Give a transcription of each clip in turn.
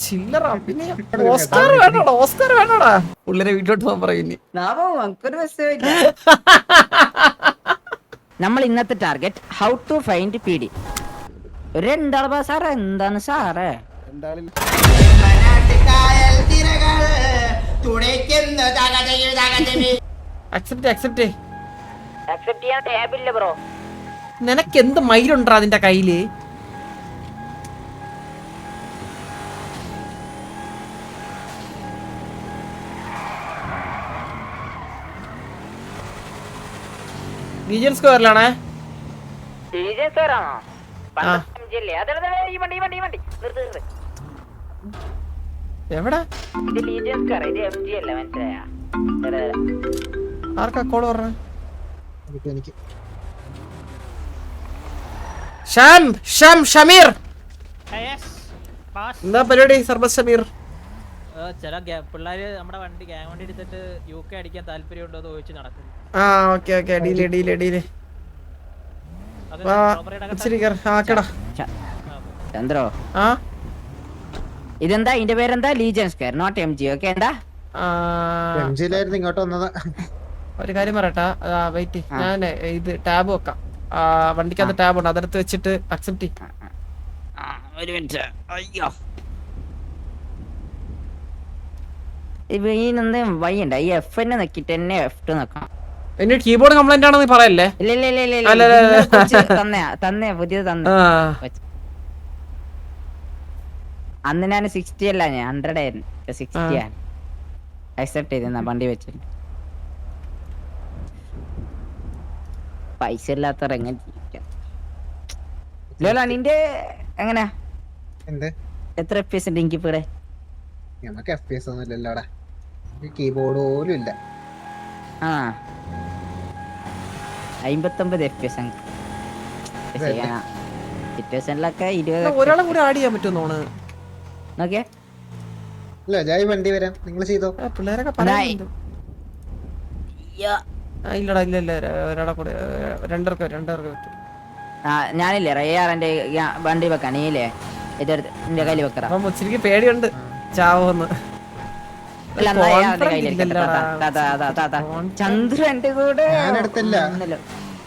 ചില്ലറ പിന്നെ ഓസ്കാർ വേണോടാ, ഓസ്കാർ വേണോടാ. പുള്ളിനെ വീട്ടിലോട്ട് പോകാൻ പറയുന്നു. നമ്മൾ ഇന്നത്തെ target how to find P D. രണ്ടാള് സാറേ, എന്താണ് സാറേ? നിനക്ക് എന്ത് മയിലുണ്ടാ അതിന്റെ കയ്യില്? ലീജിയൻ സ്ക്വയറിലാണേ. എവിടെ ആർക്കാ കോള് പറഞ്ഞ? ഷമീർ എന്താ പരിപാടി? സർബസ് ഷമീർ, ചില പിള്ളേര് നമ്മുടെ വണ്ടി ഗ്യാങ് വണ്ടി എടുത്തിട്ട് UK അടിക്കാൻ താല്പര്യമുണ്ടോ എന്ന് ചോദിച്ച് നടക്കുന്നു. ചന്ദ്രോ, ഇതെന്താ ഇതിന്റെ പേരെന്താ? Legion square, not MG. Okay, എന്താ ഇങ്ങോട്ട് വന്നതാ. ഒരു കാര്യം പറയട്ടാ, വെയിറ്റ്, ഞാൻ ഇത് ടാബ് വെക്കാം. വണ്ടിക്കകത്ത് ടാബ് ഉണ്ട്, അതെടുത്ത് വെച്ചിട്ട് അക്സെപ്റ്റ്. ഒരു മിനിറ്റ്. അയ്യോ, ഇതിനെന്താ വയ്യണ്ട? ഈ F നോക്കിട്ട് തന്നെ F2 നോക്കാം. എന്റെ കീബോർഡ് കംപ്ലൈന്റ് ആണെന്ന് പറയല്ലേ? തന്നെ പുതിയത് തന്നെ. അന്ന് ഞാൻ 60 അല്ല, ഞാൻ 100 ആയിരുന്നു. 60 ആണ് അക്സെപ്റ്റ് ചെയ്ത വണ്ടി വെച്ചിട്ട്. പൈസ ഇല്ലാത്തവർ എങ്ങനെ ജീവിക്കാം? നിന്റെ എങ്ങനെയാ? എത്ര FPS ഉണ്ട് എനിക്ക് ഇവിടെ? നമുക്ക് FPS ഒന്നും ഇല്ലല്ലോടാ, കീബോർഡ് പോലും ഇല്ല. 59 FPS. സിറ്റുവേഷനിലൊക്കെ 20 ഒരാളെ കൂടെ ആഡ് ചെയ്യാൻ പറ്റുമെന്നോണ്. നോക്കിയേ, വണ്ടി വരാം, നിങ്ങൾ ചെയ്തോ. പിള്ളേരൊക്കെ പറയുന്നുണ്ട്. ഇല്ലടാ, ഇല്ല, ഒരാളെ കൂടെ രണ്ടർക്ക് പറ്റും. ഞാനില്ലേ റയ്യാറിന്റെ വണ്ടി വെക്കാൻ, നീല്ലേ ഇതെടുത്ത് എന്റെ കയ്യിൽ വെക്കറ. മുച്ചിരിക്ക് പേടിയുണ്ട് ചാവോന്ന്. ചന്ദ്ര എന്റെ കൂടെ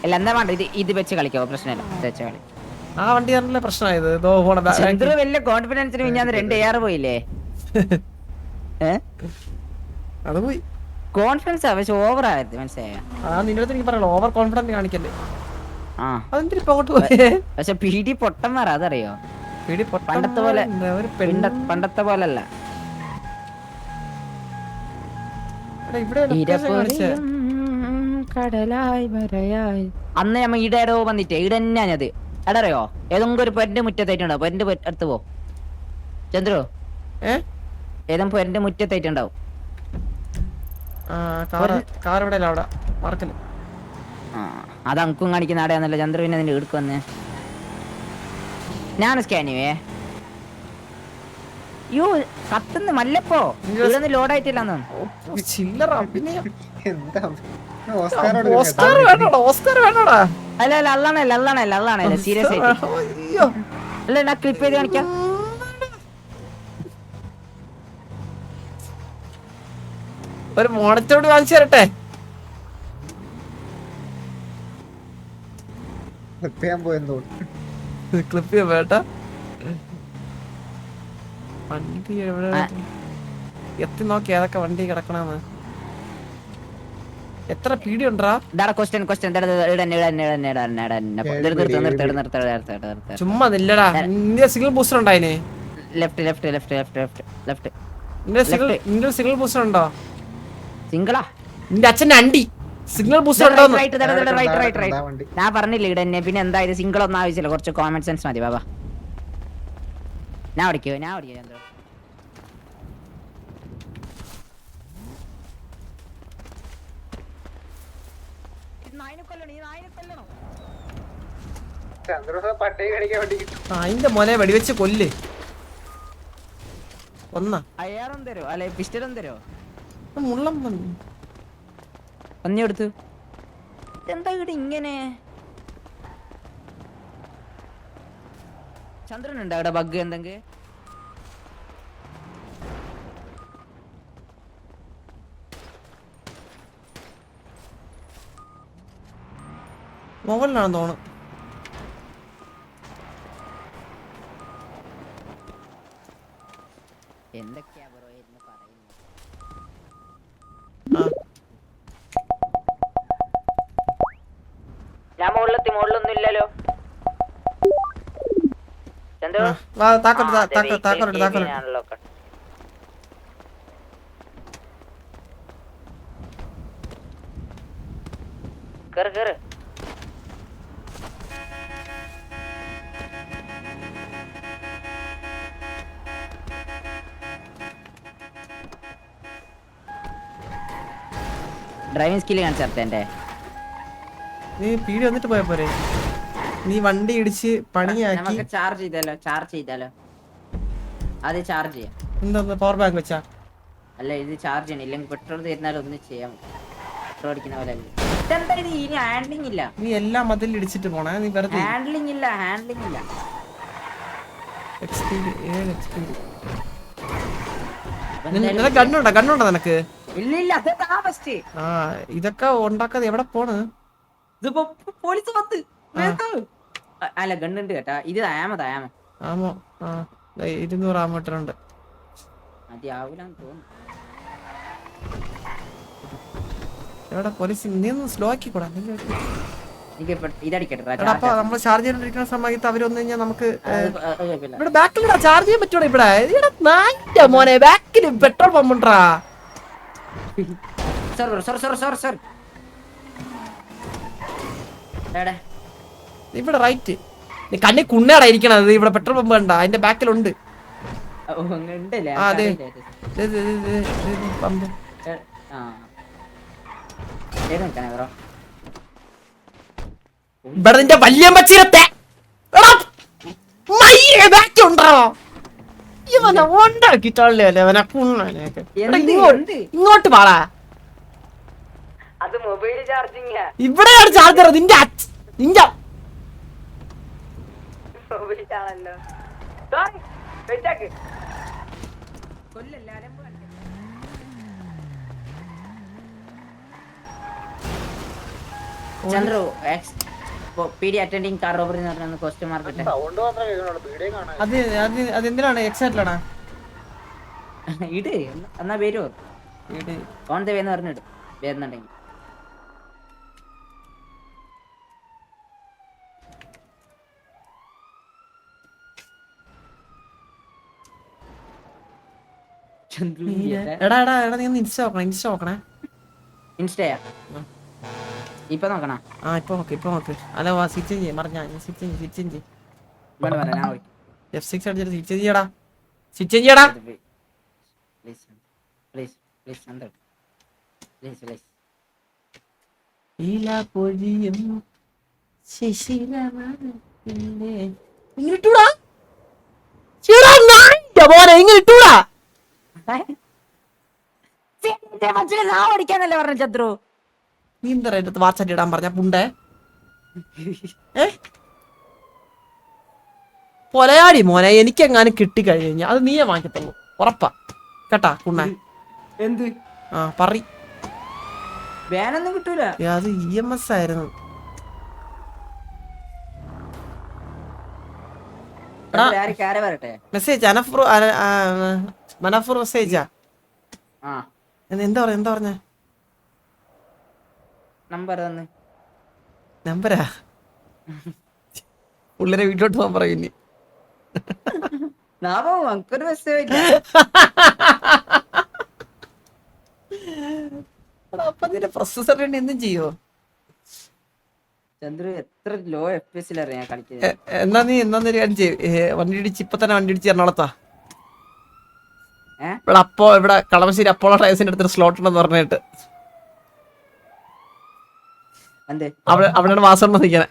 അല്ല, എന്താ വേണ്ട, ഇത് വെച്ച് കളിക്കാവോ? പ്രശ്നമില്ല, വെച്ച് കളി. ആ വണ്ടി ആണല്ലേ പ്രശ്നമായത്. ചന്ദ്ര വലിയ കോൺഫിഡൻസിന് ഞാൻ 2 AR പോയില്ലേ? അത് പോയി. കോൺഫിഡൻസ് പക്ഷെ ഓവർ ആയത്, മനസ്സിലായ? നിന്റെ അടുത്ത് എനിക്ക് പറയല്ലോ, ഓവർ കോൺഫിഡന്റ് കാണിക്കല്ലേ. പക്ഷെ PD പൊട്ടന്മാരാ, അതറിയോ? പണ്ടത്തെ പോലെ, പണ്ടത്തെ പോലല്ല. കടലായി വരയായി. അന്ന് നമ്മ ഈടോ വന്നിട്ടേ ഈടെ തന്നെയാണത്. എടറിയോ? ഏതെങ്കിലും ഒരു പൊരന്റെ മുറ്റത്തായിട്ടുണ്ടാവും. പൊരന്റെ അടുത്ത് പോ ചന്ദ്രു, ഏതെങ്കിലും പൊരന്റെ മുറ്റത്തായിട്ടുണ്ടാവും. അത് അങ്കും കാണിക്കുന്ന ആടെയാന്നല്ലോ ചന്ദ്രു. പിന്നെ നിന്റെ വീട്ടിൽ വന്ന് ഞാൻ സ്കാൻ ചെയ്യേ. യോ കത്തുന്ന് മല്ലപ്പോ ഇതൊന്നും ലോഡായിട്ടില്ലെന്ന്. അല്ല അല്ലാണല്ല സീരിയസ് ആയിട്ട്. അല്ല ഞാൻ ക്ലിപ്പ് ചെയ്ത് കാണിക്കാം. ഒരു മോണത്തോട് കാണിച്ചു തരട്ടെ. ക്ലിപ്പ് ചെയ്യാൻ വേട്ടാ. വണ്ടി എവിടെ എത്തി നോക്കി ഏതൊക്കെ വണ്ടി കിടക്കണെന്ന്. എത്ര പീടി ഉണ്ടാ? ചുമ്മാ നില്ലടാ. നിന്റെ സിഗ്നൽ ബൂസ്റ്റർ ഉണ്ടോ അതിന്? നിന്റെ സിഗ്നൽ ബൂസ്റ്റർ ഉണ്ടോ? സിംഗിളാ നിന്റെ അച്ഛന്റെ അണ്ടി സിഗ്നൽ ബൂസ്റ്റർ ഉണ്ടോ? ഞാൻ പറഞ്ഞില്ല ഇടന്നെ. പിന്നെ എന്തായത്? സിംഗിൾ ഒന്നും ആവശ്യമില്ല, കുറച്ച് കോമൺ സെൻസ് മതി ബാബാ. ഞാൻ ഓടിക്കോ ചന്ദ്ര. അതിന്റെ മോനെ വെടിവെച്ച് കൊല്ല്. ഒന്നാ അയാറും തരോ അല്ലെ പിസ്റ്റലും തരോ? മുള്ളം പന്നി എടുത്തു. എന്താ ഇവിടെ ഇങ്ങനെ? ചന്ദ്രനുണ്ടോ അവിടെ ബഗ് എന്തെങ്കിലും? മുകളിലാണെന്ന് തോന്നുന്നു. എന്തൊക്കെയാ ബ്രോ ഇരുന്ന് പറയുന്നത്? ആ ഞാൻ മുകളിലൊന്നും ഇല്ലല്ലോ. ചന്ദ്രു താക്കോലിട്ട്. ആണല്ലോ. കേറ് കേറ്. ഡ്രൈവിംഗ് സ്കില്ല് കാണിച്ചേ എന്റെ. നീ പീടി വന്നിട്ട് പോയ പോരെ? നീ വണ്ടി ഇടിച്ച് പണിയാക്കി. നമുക്ക് ചാർജ് ചെയ്താലോ അത് ചാർജ് ചെയ്യാം. എന്താ പവർ ബാങ്ക് വെച്ചാ? അല്ല ഇത് ചാർജ് ചെയ്യണം, ഇല്ലെങ്കിൽ പെട്രോൾ തീർന്നാലും ഒന്നും ചെയ്യാം. പെട്രോൾ അടിക്കുന്ന പോലെ ഇതെന്താ ഇത്? ഇനി ഹാൻഡ്ലിംഗ് ഇല്ല. നീ എല്ലാം മതിൽ ഇടിച്ചിട്ട് പോണേ. നീ വെറുതെ ഹാൻഡ്ലിംഗ് ഇല്ല. ഗണ്ണുണ്ടോ നിനക്ക്? ഇല്ല അതാ ഫസ്റ്റ്. ആ ഇതൊക്കെ ഉണ്ടാക്കാതെ എവിടെ പോണ്? ഇതിപ്പോ പോലീസ് വന്ന് അല്ല ഗണ്ണുണ്ട് കേട്ടാ. ഇത് ആമോ? ആ 200 ആമോട്ടറുണ്ട്. മതിയാവൂലെന്ന് തോന്നുന്നു. എവിടെ പോലീസ്? നീ ഒന്ന് സ്ലോ ആക്കി കൂടാ. ഇതടിക്കട്ടെ. അപ്പൊ നമ്മൾ ചാർജ് ചെയ്തോണ്ടിരിക്കുന്ന സമയത്ത് അവര് വന്നു കഴിഞ്ഞാൽ നമുക്ക് ഇവിടെ ബാക്കിലിടാ ചാർജ് ചെയ്യാൻ പറ്റൂടാ. ഇവിടെ മോനെ ബാക്കിൽ പെട്രോൾ പമ്പ് ഉണ്ടാ. ഇവിടെ റൈറ്റ്. നീ കണ്ണി കുണ്ണാടാ ഇരിക്കണത്. ഇവിടെ പെട്രോൾ പമ്പ് കണ്ട അതിന്റെ ബാക്കിലുണ്ട്. അതെ പമ്പ്. ഇവിടെ നിന്റെ വലിയ പച്ചിരത്തെ ബാക്കിയുണ്ടോ? ഇവനെ ഉണ്ടാക്കിട്ടല്ലേ അവനെ കുണ്ണനൊക്കെ. ഇങ്ങോട്ട് പാടാ. അത് മൊബൈൽ ചാർജിങ്. ഇവിടെയാണ് ചാർജർ. നിന്റെ മൊബൈലാണല്ലോ. ചന്ദ്രു പീഡി അറ്റൻഡിങ് കാർ റോബറി എന്ന് പറഞ്ഞ ക്വസ്റ്റ്യൻ മാർക്ക് ഇട്ടേ. അതെന്തിനാണ്? എക്സാക്ട്ലാണോ? ഇട് എന്നാ പേര് ഓൺ ദ വേ എന്ന് പറഞ്ഞിട്ട് വരുന്നുണ്ടെങ്കിൽ. എടാ നീ ഒന്ന് ഇൻസ്റ്റ നോക്കണേ. ഇൻസ്റ്റയാ ഇപ്പൊ നോക്കണ? ആ ഇപ്പൊ നോക്ക്. അല്ല സ്വിച്ച് ചെയ്യ്. മറിഞ്ഞ സ്വിച്ച് ചെയ്യ്. F6 അടിച്ചിട്ട് സ്വിച്ച് ചെയ്യടാ. ഓടിക്കാന്നല്ലേ പറഞ്ഞ ചന്ദ്രു? നീ എന്താ വാട്സാപ്പ് ഇടാൻ പറഞ്ഞ പുണ്ടേ? പൊലയാടി മോനെ. എനിക്കെങ്ങാനും കിട്ടിക്കഴിഞ്ഞ അത് നീയെ വാങ്ങിക്കത്തുള്ളൂ. ഉറപ്പാ കേട്ടാ കുണ്ണ. എന്ത്? ആ പറ. വേനൊന്നും കിട്ടൂല. അത് EMS ആയിരുന്നു. മെസ്സേജ് മനഫൂർ മെസ്സേജാ. എന്താ പറഞ്ഞ? നമ്പരാ? പുള്ളിനെ വീട്ടിലോട്ട് പോകാൻ പറയും ഇനി. പ്രൊസസർ എന്തും ചെയ്യോ? ചന്ദ്രു എത്ര ലോ FPS ഞാൻ കളിക്കുന്നത്. എന്നാ നീ വണ്ടി ഇടിച്ച് ഇപ്പൊ തന്നെ വണ്ടി ഇടിച്ച് എറണാകുളത്താ. ഇവിടെ കളമശ്ശേരി അപ്പോളോ ടയർസിന്റെ അടുത്തൊരു സ്ലോട്ട് ഉണ്ടെന്ന് പറഞ്ഞിട്ട് അവിടെയാണ് വാസം നിൽക്കണേ.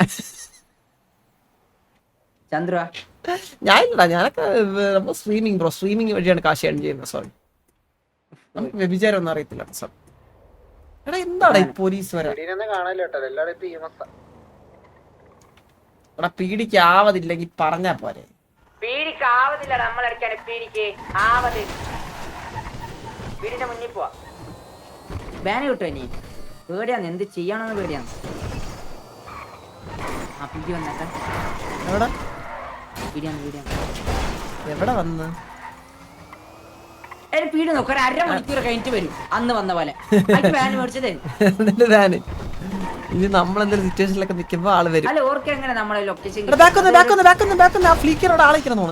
ചന്ദ്ര ഞാനില്ലടാ. ഞാനൊക്കെ സ്ട്രീമിംഗ് വഴിയാണ് കാശ് ഏൺ ചെയ്യുന്നത്. സോറി നമുക്ക് വ്യഭിചാരം ഒന്നും അറിയത്തില്ല. എടാ എന്താടാ ഈ പോലീസ് വരാ? എടാ പീഡിക്ക് ആവതില്ലെങ്കിൽ പറഞ്ഞാ പോരെ. പീഡിക്ക് ആവതില്ല. നമ്മളടിക്കാണ് പീഡിക്ക് ആവത്. വീടിന്റെ മുന്നിൽ പോവാ. ബാന് കിട്ടുമോ? ഇനി പേടിയാന്ന്. എന്ത് ചെയ്യണമെന്ന് പേടിയാന്ന്. ആ പിടി വന്നേട്ടെ. എവിടെ പിടി വന്ന്. എവിടെ വന്ന് പീടി നോക്ക, ഒരു അരമണിക്കൂർ കഴിഞ്ഞിട്ട് വരും അന്ന് വന്ന പോലെ. വാൻ മേടിച്ചതേ. എന്നിട്ട് ഞാന് ഇനി നമ്മളെന്തെങ്കിലും സിറ്റുവേഷനിലൊക്കെ നിൽക്കുമ്പോ ആള് വരും. അല്ല ഓർക്ക് എങ്ങനെ നമ്മളെ ലൊക്കേഷൻ ആ ഫ്ലീക്കറോട് ആളിക്കണോ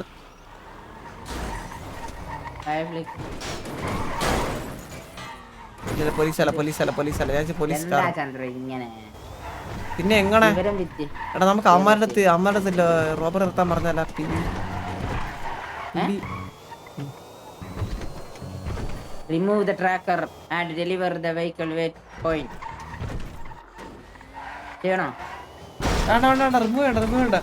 പോലീസല്ല ഞാൻ പോലീസ് ചന്ദ്ര ഇങ്ങനെ പിന്നെ എങ്ങനെ വിവരം വിറ്റ് എടാ നമുക്ക് അമ്മയുടെ അടുത്ത് റോബർ നിർത്താൻ പറഞ്ഞല്ല remove the tracker and deliver the vehicle weight point. ചെയ്യണോ? വേണ്ട റിമൂവ് വേണ്ട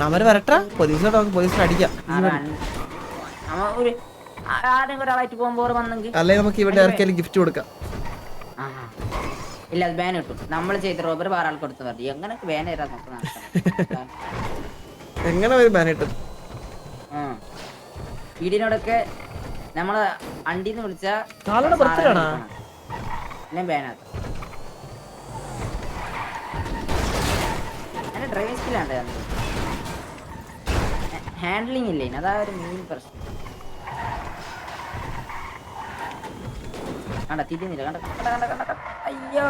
നമ്മര് വരട്ടെ, പോലീസിനെ അടിക്കാം. ആരെങ്കിലും ഒരാളായിട്ട് പോകുമ്പോൾ വന്നെങ്കിൽ അല്ലെങ്കിൽ നമുക്ക് ഇവിടെ ആർക്കെങ്കിലും ഗിഫ്റ്റ് കൊടുക്കാം. ഇല്ല അത് ബാൻ കിട്ടും. നമ്മൾ ചെയ്ത റോബർ വേറെ ആൾക്ക് കൊടുത്തു മതി. എങ്ങനെയൊക്കെ ബാൻ തരാൻ നോക്കണം. എങ്ങനെ ഒരു ബാൻ കിട്ടും? വീടിനോടൊക്കെ നമ്മള് അണ്ടിന്ന് വിളിച്ച ബാനാത്ത ഡ്രൈവിംഗ് സ്കില്ലാണ്ട് ഹാൻഡ്ലിങ് ഇല്ലേ, അതാ ഒരു മെയിൻ പ്രശ്നം. കണ്ട തിരിയുന്നില്ല, കണ്ട അയ്യോ.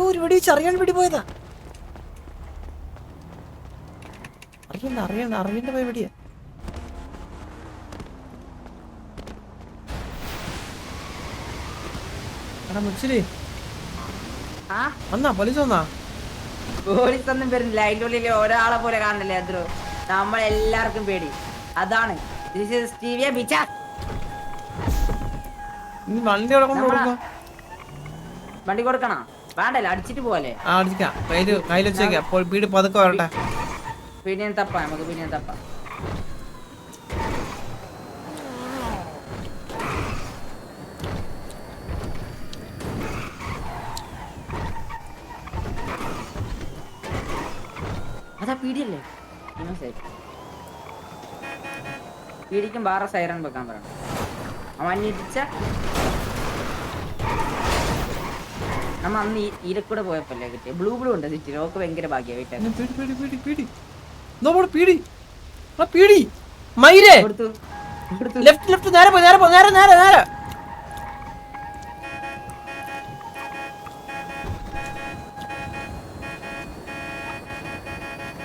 ഒരു വെടി അറിയാൻ വേണ്ടി പോയതാ. അറിയണ്ട പോയ വെടിയാ. എടാ മുച്ചിരി വന്നാ പോലീസ് വന്നാ? പോലീസ് ഒന്നും വരുന്നില്ല. അതിന്റെ ഉള്ളിൽ ഒരാളെ പോലെ കാണുന്നില്ലേ അദ്രോ? നമ്മളെല്ലാവർക്കും പേടി. അതാണ് വണ്ടി കൊടുക്കണോ? വേണ്ടല്ലോ, അടിച്ചിട്ട് പോലെ പതുക്കെ വരട്ടെ. പിന്നെയും തപ്പാ, നമുക്ക് പിന്നെയും തപ്പാ. അതാ പീടിയല്ലേ? പീടിക്കും ബാറ സൈറൺ വെക്കാൻ പറയണം. അവൻ അന്വേഷിച്ച നമ്മ അന്ന് ഈരക്കൂടെ പോയപ്പോലെ കിട്ടിയ ബ്ലൂ ഉണ്ട് സിറ്റി. ഓക്ക് ഭയങ്കര ഭാഗ്യമായിട്ട്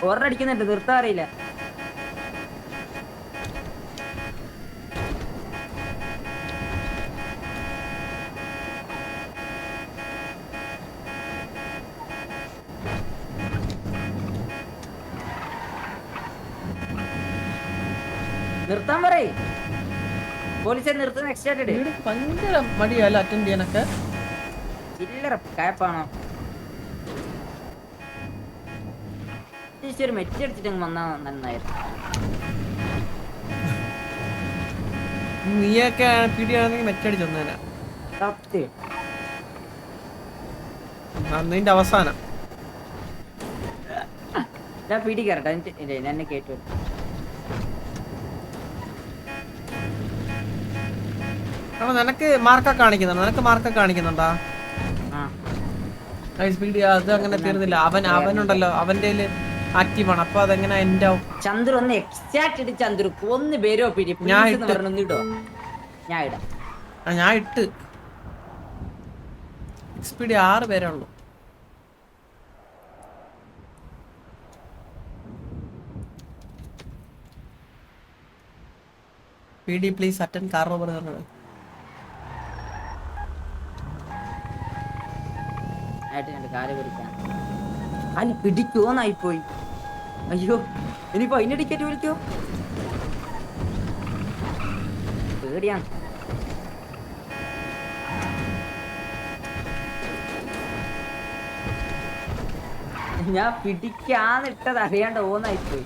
ഓർഡടിക്കുന്നുണ്ട്, നിർത്താൻ അറിയില്ല. നിർത്താൻ പറയ്, പോലീസ് നിർത്തുന്ന എക്സ്ട്രാ ഭയങ്കര മടിയല്ല അറ്റൻഡ് ചെയ്യാനൊക്കെ. ചില്ലറ കായപ്പാണോ? ഒരു മെറ്റടിച്ചിട്ട് വന്നാ നന്നായിരുന്നു. നീയൊക്കെ പിടിയാണെങ്കിൽ മെറ്റടിച്ചു വന്നേനാ. നിന്റെ അവസാനം ഞാൻ പിടി കയറട്ടെ, എന്നെ കേട്ടു. നിനക്ക് മാർക്കൊക്കെ കാണിക്കുന്നുണ്ടാ? അത് അങ്ങനെ തീർന്നില്ല. അവനുണ്ടല്ലോ, അവന്റെ ആക്റ്റീവാണ്. അപ്പൊ അതെങ്ങനെ എന്റെ ചന്ദ്ര ഒന്ന് എക്സ്റ്റാറ്റ് ചന്ദ്ര ഒന്ന് പേരോ പിടി ഞാൻ ഇട്ടോ. ഞാൻ ഇട്ട് എക്സ്പീഡി 6 പേരേ ഉള്ളൂ. PD please attend car robber പറഞ്ഞത്. അല്ല പിടിക്കോന്നായിപ്പോയി. അയ്യോ ഇനിയിപ്പോ അതിന്റെ ടിക്കറ്റ് വിളിക്കോ? പേടിയാണ്. ഞാൻ പിടിക്കാന്നിട്ടത് അറിയാണ്ട് ഓന്നായിപ്പോയി.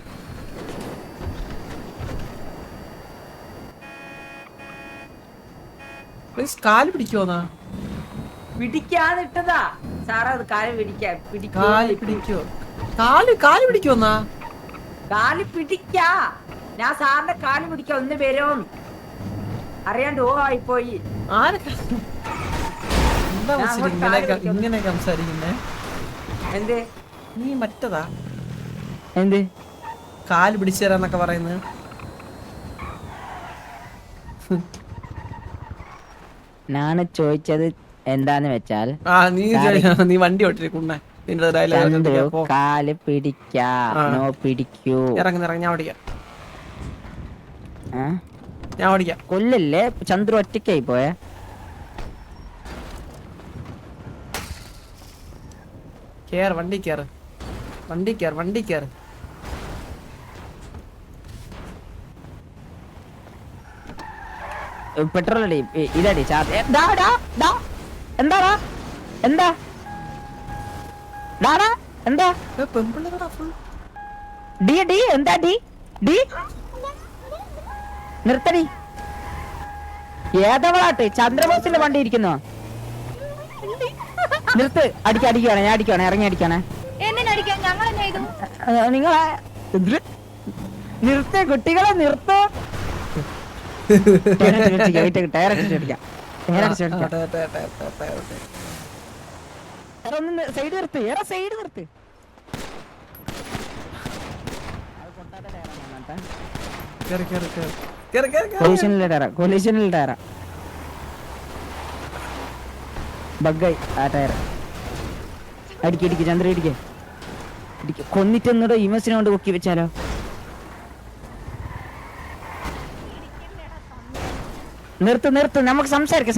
പ്ലീസ് കാല് പിടിക്കുവോന്നാ? പിടിക്കാന്നിട്ടതാ സാറേ, അത് കാല് കാല് പിടിക്കോ? കാല് പിടിക്കുവോന്നാ? കാല് പിടിക്കാ, ഞാൻ സാറിന്റെ കാല് പിടിക്കാം, ഒന്ന് വരും അറിയാണ്ട് ഓ ആയിപ്പോയി. ആരൊക്കെ എന്താ ഇങ്ങനെ സംസാരിക്കുന്നേ? എന്ത് നീ മറ്റതാ എന്ത് കാല് പിടിച്ചു തരാന്നൊക്കെ പറയുന്നത്? ഞാൻ ചോദിച്ചത് എന്താന്ന് വെച്ചാൽ, നീ വണ്ടി ഓട്ടിരിക്കുന്നേ. നിന്റെ ചന്ദ്രു കാല് പിടിക്കാ നോ പിടിക്കൂ. ഇറങ്ങി ഞാൻ ഓടിക്കാം. കൊല്ലല്ലേ ചന്ദ്രു, ഒറ്റയ്ക്കായി പോയെ. വണ്ടി കേറ്. പെട്രോൾ അടി, ഇതടി ചാർജ്. എന്താടാ എന്താ ഡാടാ എന്താ ഡി ഡി എന്താ ഡി ഡി നിർത്തടി. ഏതവളാട്ട് ചന്ദ്രബോസിന്റെ വണ്ടി ഇരിക്കുന്നോ? നിർത്ത്. അടിക്കുകയാണ്, ഞാൻ അടിക്കുകയാണ്, ഇറങ്ങി അടിക്കാണേ. നിങ്ങളെ നിർത്ത്, കുട്ടികളെ നിർത്ത്. സൈഡ് നിർത്ത്, സൈഡ് നിർത്ത്. കൊലീഷനിൽ ടയറ ബഗ്ഗായി ആ ടയർ. അടിക്ക് ചന്ദ്ര ഇടിക്ക്. കൊന്നിട്ട് എന്നിട്ട് ഇമസിനെ കൊണ്ട് പൊക്കി വെച്ചാലോ? നിർത്ത്, നമുക്ക് സംസാരിക്കാം.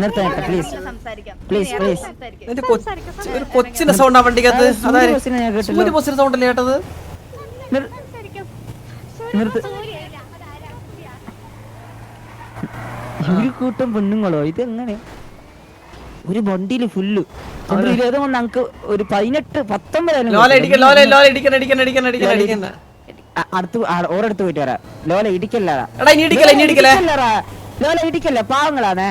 നിർത്ത് പ്ലീസ്. ഒരു കൊച്ചിന്റെ സൗണ്ടാ വണ്ടിക്കകത്ത്. സൂര്യബോസിന്റെ സൗണ്ട് അല്ലേ കേട്ടത്? ഒരു കൂട്ടം പെണ്ണുങ്ങളോ ഇതെങ്ങനെ? ഒരു വണ്ടിയില് ഫുള്ള് നമുക്ക് ഒരു 18-19 അടുത്ത് ഓരോടുത്ത് പോയിട്ട് വരാം. ലോല ഇടിക്കല്ലടാ, ലോല ഇടിക്കല്ല, പാവങ്ങളാണേ.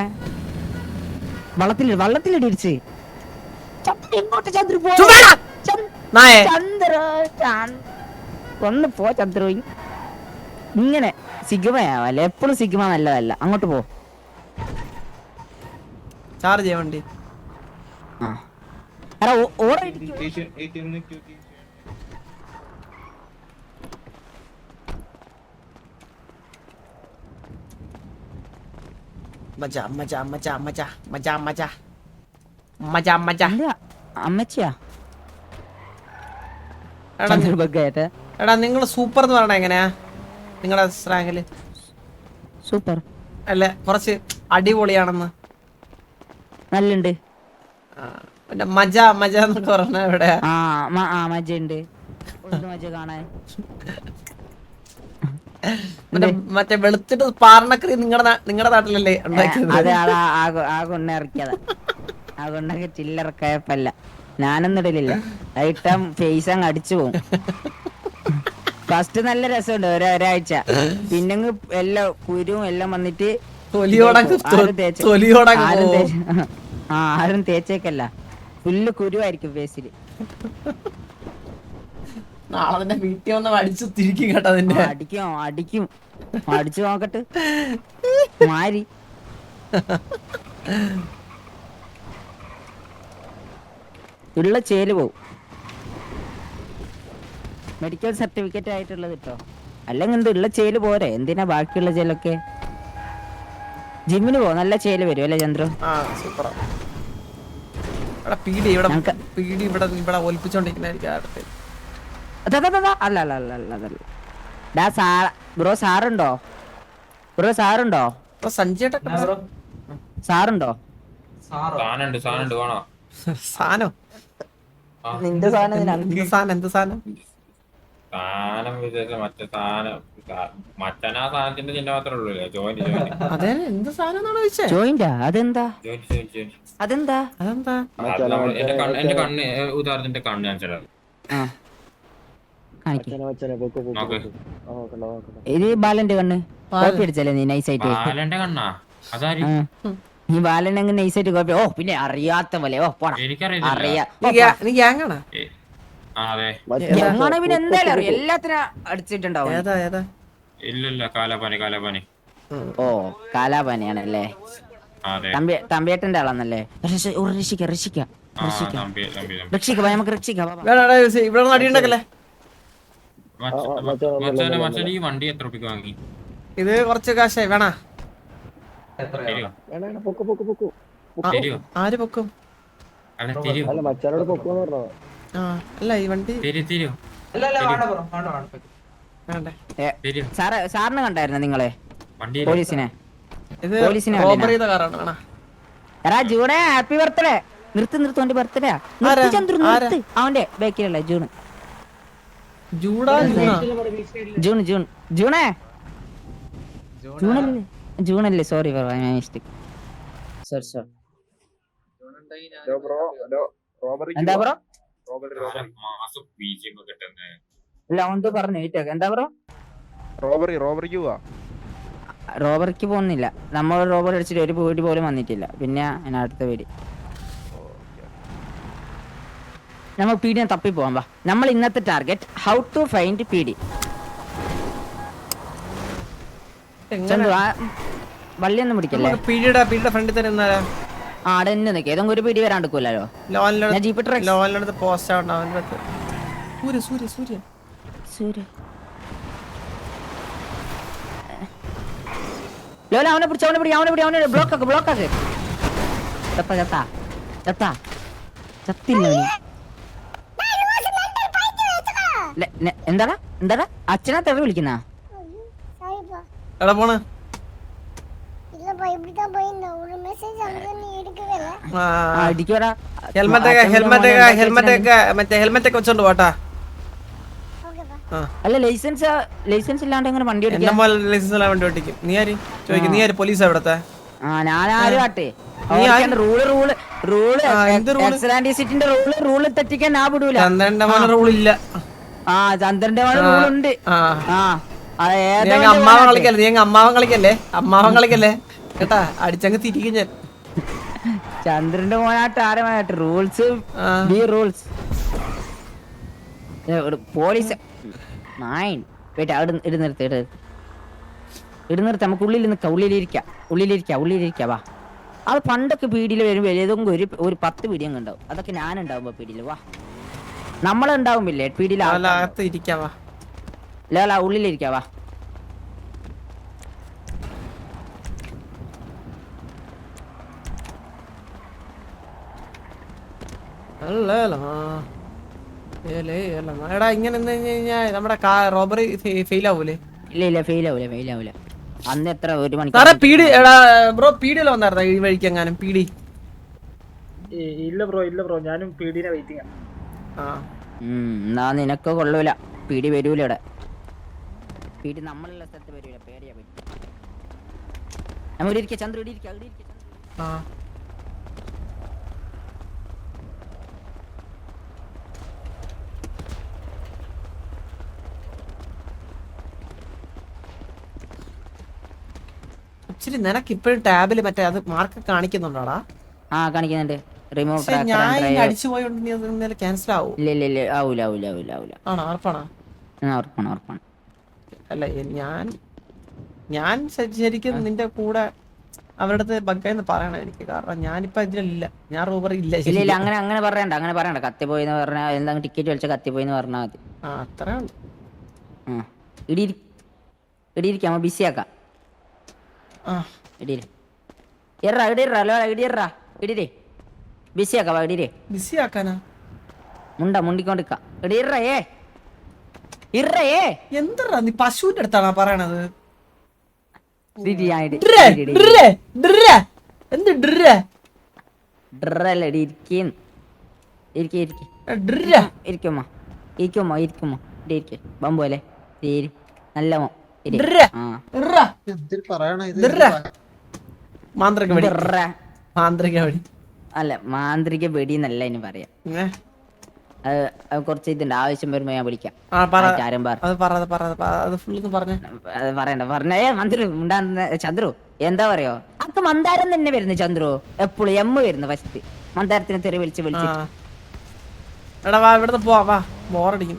വള്ളത്തിലിടിച്ച് ഇങ്ങോട്ട് ചന്ദ്രു പോ. ചന്ദ്ര ഒന്ന് പോ ചന്ദ്രു. ഇങ്ങനെ സിഗ്മയാവല്ല, എപ്പോഴും സിഗ്മ നല്ലതല്ല. അങ്ങോട്ട് പോ. ചാർജ് ചെയ്യാൻ വണ്ടി. അമ്മച്ചിയാ എടാ നിങ്ങള് സൂപ്പർ എന്ന് പറയണ എങ്ങനെയാ നിങ്ങളുടെ സ്ലാങ്ങില്? സൂപ്പർ അല്ല, കുറച്ച് അടിപൊളിയാണെന്ന്. നല്ലുണ്ട്. മജ എന്നൊക്കെ പറഞ്ഞ എവിടെയാ? മജ ഉണ്ട്, മജ കാണാൻ. മറ്റേ വെളുത്തിട്ട് പാർണക്കറി നിങ്ങളുടെ നാട്ടിലല്ലേ ഉണ്ടാക്കിയത്? അതെ, ആ കൊണ്ണ ഇറക്കിയതാ. ആ കൊണ്ണൊക്കെ ചില്ലറക്കയപ്പല്ല. ഞാനൊന്നും ഇടലില്ല. ഐട്ടം ഫേസ് അങ്ങ് അടിച്ചു പോകും. ഫസ്റ്റ് നല്ല രസമുണ്ട് ഒരാഴ്ച, പിന്നെ എല്ലാം കുരുവും എല്ലാം വന്നിട്ട് ആരും തേച്ചേക്കല്ല, ഫുള്ള് കുരുവായിരിക്കും ഫേസില്. നാളെ തന്നെ വീട്ടിൽ വന്ന് അടിച്ചു തിരിക്കും കേട്ടോ. അതിന്റെ അടിക്കും അടിച്ചു നോക്കട്ടെ. മാരി ഉള്ള ചേല് പോവും. മെഡിക്കൽ സർട്ടിഫിക്കറ്റ് ആയിട്ടുള്ളത് കിട്ടോ, അല്ലെങ്കിൽ ഉള്ള ചേല് പോരെ. എന്തിനാ ബാക്കിയുള്ള ചേലൊക്കെ? ജിമ്മിന് പോ, നല്ല ചേല് വരും അല്ലേ ചന്ദ്രു? ബ്രോ സാറുണ്ടോ? സാധനം നിന്റെ സാധനം എന്ത് സാധനം? സാധനം വിചാരിച്ച മറ്റേ സാധനം മറ്റനാ സാധനത്തിന്റെ ചിഹ്നം മാത്രമേ ഉള്ളൂ ജോയിന്റ് അതെ എന്ത് സാധനം ചോദിച്ചേ? ജോയിന്റാ? അതെന്താ? ജോയിന്റ് അതെന്താ? അതെന്താ? എന്റെ കണ്ണ് ഉദാഹരണത്തിന്റെ കണ്ണ് ഞാൻ ചില ആ കാണിക്ക്. നോക്ക് ഇത് ബാലന്റെ കണ്ണ് കോപ്പി അടിച്ചല്ലേ നീ നൈസായിട്ട്? ബാലന്റെ കണ്ണാ അതാരി നീ ബാലൻ അങ്ങ് നൈസായിട്ട് കോപ്പി. ഓ പിന്നെ അറിയാത്ത പോലെ. ഓ പോടാ. എനിക്കറിയില്ല അറിയാ നീ ഗ്യാങ്ങാണാ? അതെ ഞങ്ങളെ പിന്നെ എന്തായാലും അറിയാം. എല്ലാത്തിനും അടിച്ചിട്ടുണ്ടാവും. ഏതാ ഏതാ? ഇല്ലല്ല കാലാപാനി ഓ കാലാപാനിയാണല്ലേ? അതെ തമ്പിയേട്ടന്റെ ആളാന്നല്ലേ? ഋഷിക്ക ആ തമ്പി നമുക്ക് രക്ഷിക്കാം. വേണടാ ഇവിടെ അടി ഉണ്ടാക്കല്ലേ? മച്ചാൻ ഈ വണ്ടി എത്ര രൂപയ്ക്ക് വാങ്ങി? ഇത് കുറച്ച് കാശായി വേണ. തരുവോ? ആര് പൊക്കും? അല്ല തരുവോ? ആ അല്ല ഈ വണ്ടി തരുവോ? വേണ്ടേ? തരുവോ? സാറിന് കണ്ടായിരുന്നോ നിങ്ങളെ വണ്ടി പോലീസിനെ? ഇത് പോലീസിനെ റോബർ ചെയ്ത കാറാണ് വേണ. എടാ ജൂണേ ഹാപ്പി ബർത്ത്ഡേ. നിർത്ത് അവന്റെ ബർത്ത്ഡേ. അവന്റെ ബേക്കിലുള്ള ജൂണ്. ജൂടാ ജൂണേ ജൂണല്ലേ? Sorry mistake. എന്താ ബ്രോ? മാസം BGM ഒക്കെ ഇട്ടെന്നെ. അല്ല അവൻ പറഞ്ഞു എന്താ ബ്രോ? റോബറിക്ക് പോകുന്നില്ല. നമ്മൾ റോബർ അടിച്ചിട്ട് ഒരു വീട് പോലും വന്നിട്ടില്ല. പിന്നെ അടുത്ത വീട് നമ്മൾ പീഡിയെ തപ്പി പോവാൻ വാ. നമ്മൾ ഇന്നത്തെ ടാർഗറ്റ് ഹൗ ടു ഫൈൻഡ് പീഡി. ചന്തു ആ വള്ളിയൊന്നും പിടിക്കല്ലേ? പീഡിയുടെ ഫ്രണ്ടിൽ തന്നെ നിന്നാ ആ അവിടെ തന്നെ നിൽക്കുക. ഏതെങ്കിലും ഒരു പീഡി വരാണ്ടിരിക്കുമല്ലോ. ഞാൻ ജീപ്പ് ട്രക്ക് ലോണിനടുത്ത് പോസ്റ്റ് ആവണ്ട. അവൻ്റെ സൂര്യ ലോല അവനെ പിടി ബ്ലോക്ക് ആക്ക്. ചത്തില്ല എന്താടാ അച്ഛനെ തെറി വിളിക്കുന്ന? എടാ പോണ് ഹെൽമെറ്റ് ഒക്കെ വെച്ചോണ്ട് പോട്ടാ. അല്ല ലൈസൻസ് ഇല്ലാണ്ട് എങ്ങനെ വണ്ടി എന്റെ മോൻ ലൈസൻസ് ഇല്ലാതെ വണ്ടി ഓടിക്കും. നീ ആര് ചോദിക്കും? നീ ആര്? പോലീസാ ഇവിടത്തെ? ഞാനാരും ആട്ടെ റൂള് തെറ്റിക്കാൻ ഞാൻ വിടൂല. ചന്ദ്രന്റെ മോനെ റൂളില്ല. ആ ചന്ദ്രന്റെ റൂളുണ്ട്. നീ അമ്മാവൻ കളിക്കല്ലേ? അമ്മാവൻ കളിക്കല്ലേ കേട്ടാ? അടിച്ചങ്ങ് തിരിക്കും ഞാൻ. ചന്ദ്രന്റെ മോനായിട്ട് ആരമായിട്ട് റൂൾസ് പോലീസ് ഇടുന്നിർത്ത് നമുക്ക് ഉള്ളിലിരിക്കാം വാ. അത് പണ്ടൊക്കെ പീടിയിൽ വരുമ്പോ ഏതെങ്കിലും ഒരു 10 പീടിയും ഉണ്ടാവും. അതൊക്കെ ഞാനുണ്ടാവുമ്പോ പീടിയില് വാ. നമ്മളുണ്ടാവുമ്പില്ലേ പീടിയിൽ ഉള്ളിലിരിക്കാം വാ. എടാ ഇങ്ങനെ നമ്മുടെ റോബറി ഫെയിൽ ആവൂലേ? ഇല്ല ഫെയിൽ ആവൂല. അന്ന് എത്ര ഒരു മണിക്കൂർ ബ്രോ പീഡിയിൽ വന്നായിരുന്നോ ഈ വഴിക്ക് എങ്ങാനും? പീഡി ഇല്ല ബ്രോ ഞാനും പീഡിനെ വെയിറ്റിംഗ്. എന്നാ നിനക്ക് കൊള്ളൂല. പീഡി വരൂല ഇവിടെ. പീഡി നമ്മളുള്ള സ്ഥലത്ത് വരൂല. പേടിയാ പറ്റും. നമ്മ ചന്ദ്ര ഇച്ചിരി നിനക്ക് ഇപ്പോഴും ടാബില് മറ്റേ അത് മാർക്ക് കാണിക്കുന്നുണ്ടോടാ? കാണിക്കുന്നുണ്ട്. റിമൂവ് ഞാൻ അടിച്ചു പോയോണ്ട് ക്യാൻസൽ ആവും? ഇല്ല ആവൂല. ആണോ? ഉറപ്പാണോ? ഉറപ്പാണ്. അല്ല ഞാൻ ശരിക്കും നിന്റെ കൂടെ അവരുടെ അടുത്ത് ബഗ്ഗെന്ന് പറയണം എനിക്ക്. കാരണം ഞാനിപ്പോ ഇതിലില്ല. ഞാൻ റൂബർ ഇല്ല. ഇല്ല അങ്ങനെ പറയണ്ട. കത്തി പോയിന്ന് പറഞ്ഞാ എന്തെങ്കിലും ടിക്കറ്റ് വലിച്ച കത്തി പോയിന്ന് പറഞ്ഞാ മതി. അത്രേ ഉള്ളു. ഇടിയിരിക്കാം. ബിസി ആക്കാം. ബിസി ആക്കാനാ? മുണ്ടിക്കൊണ്ടിരിക്കാം. എന്താ നീ പശുവിന്റെ അടുത്താണോ പറയണത്? ബമ്പു അല്ലേ തീര് നല്ല മോ ഇരി. ഇർറാ. ആ. ഇർറാ. എന്തിന് പറയണ ഇത് ഇർറാ. മാന്ത്രിക വെടി. ഇർറാ. മാന്ത്രിക വെടി. അല്ല മാന്ത്രിക വെടി എന്നല്ല ഇനി പറയാം. ഏ? അത് കുറച്ച് ഇതുണ്ട്, ആവശ്യം വരുമ്പോ ഞാൻ വിളിക്കാം. ആ, പറ. ആരും പറ അത് അത് ഫുള്ള് പറഞ്ഞേ. അത് പറയണ്ട പറഞ്ഞ മന്ത്രി ഉണ്ടാകുന്ന ചന്ദ്രു എന്താ പറയോ അത് മന്ദാരം തന്നെ വരുന്നു ചന്ദ്രു എപ്പോഴും എമ്മ വരുന്നു ഫസ്റ്റ് മന്ദാരത്തിന് തെറി വിളിച്ച് ആ. വിളിച്ച് എടാ വാ ഇവിടുന്ന് പോവാ, വാ ബോറടിക്കും.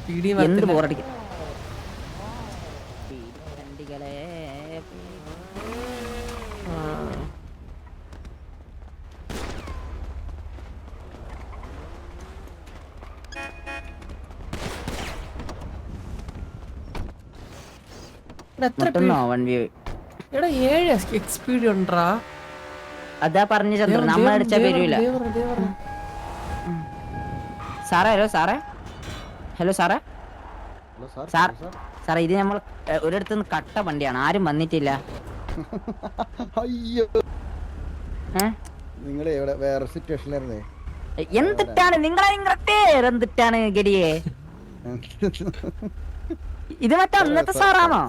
പീടിയും എന്ത് വരത്തില്ല. ബോറടിക്കും. ആ. എടാ, എത്ര എടാ 7 എക്സ്പീഡി ഉണ്ടാ. അതാ പറഞ്ഞ ചന്ദ്രു നമ്മൾ അടിച്ചാ വരൂല. സാറേ ഹലോ സാറേ ഹലോ സാറേ സാർ സാറേ ഇത് നമ്മൾ ഒരിടത്തു നിന്ന് കട്ട വണ്ടിയാണ്, ആരും വന്നിട്ടില്ല. അയ്യോ ഏ? നിങ്ങളെ ഇവിടെ വേറെ സിറ്റുവേഷനിലായിരുന്നേ. എന്തിട്ടാണ് നിങ്ങളെ പേരെന്തിട്ടാണ് ഗഡിയെ? ഇത് മറ്റേ അന്നത്തെ സാറാണോ?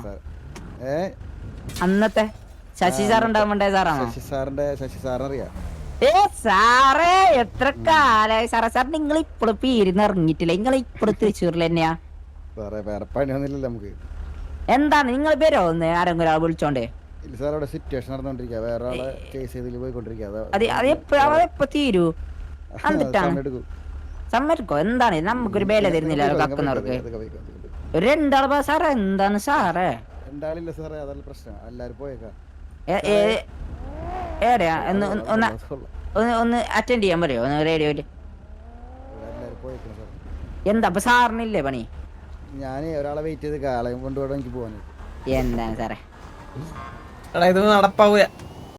ഏ അന്നത്തെ ശശി സാർ ഉണ്ടാവുമ്പോ സാറാണോ? ശശി സാറിനറിയാം. ഏ സാറേ എത്ര കാലായി സാറേ. സാർ നിങ്ങൾ ഇപ്പോഴും പേരിന്ന് ഇറങ്ങിയിട്ടില്ല, നിങ്ങൾ ഇപ്പോഴും തൃശ്ശൂരിൽ തന്നെയാ സാറേ വേറെ പണിയൊന്നുമില്ലല്ലോ നമുക്ക്. എന്താണ് നിങ്ങൾ പേരോ ഒന്ന് ആരെങ്കിലും ഒരാൾ വിളിച്ചോണ്ടേ? ഇല്ല സാർ അവിടെ സിറ്റുവേഷൻ നടന്നുകൊണ്ടിരിക്കുക, വേറെ ആളെ കേസ് ചെയ്തിൽ പോയിക്കൊണ്ടിരിക്കുക. അതെപ്പോ തീരൂ എന്നിട്ടാണ് സമ്മതിക്കോ? എന്താണ് നമുക്കൊരു വേല തരുന്നില്ല കക്കുന്നവർക്ക്? ഒരു രണ്ടാൾ സാറേ എന്താണ് സാറേ? രണ്ടാളില്ല സാറേ, അതല്ല പ്രശ്നം. എല്ലാരും പോയേക്കാം. എവിടെയാ ഒന്ന് അറ്റൻഡ് ചെയ്യാൻ പറയോ ഒന്ന് റേഡിയോയില്? എല്ലാരും പോയേക്കണം സാർ. എന്താ അപ്പൊ സാറിനില്ലേ പണി? ഞാൻ ഒരാളെ വെയിറ്റ് ചെയ്ത് കാളയും കൊണ്ടുപോകാൻ എനിക്ക് പോകാൻ. എന്താണ് സാറേ എടാ ഇത് നടപ്പാവൂല.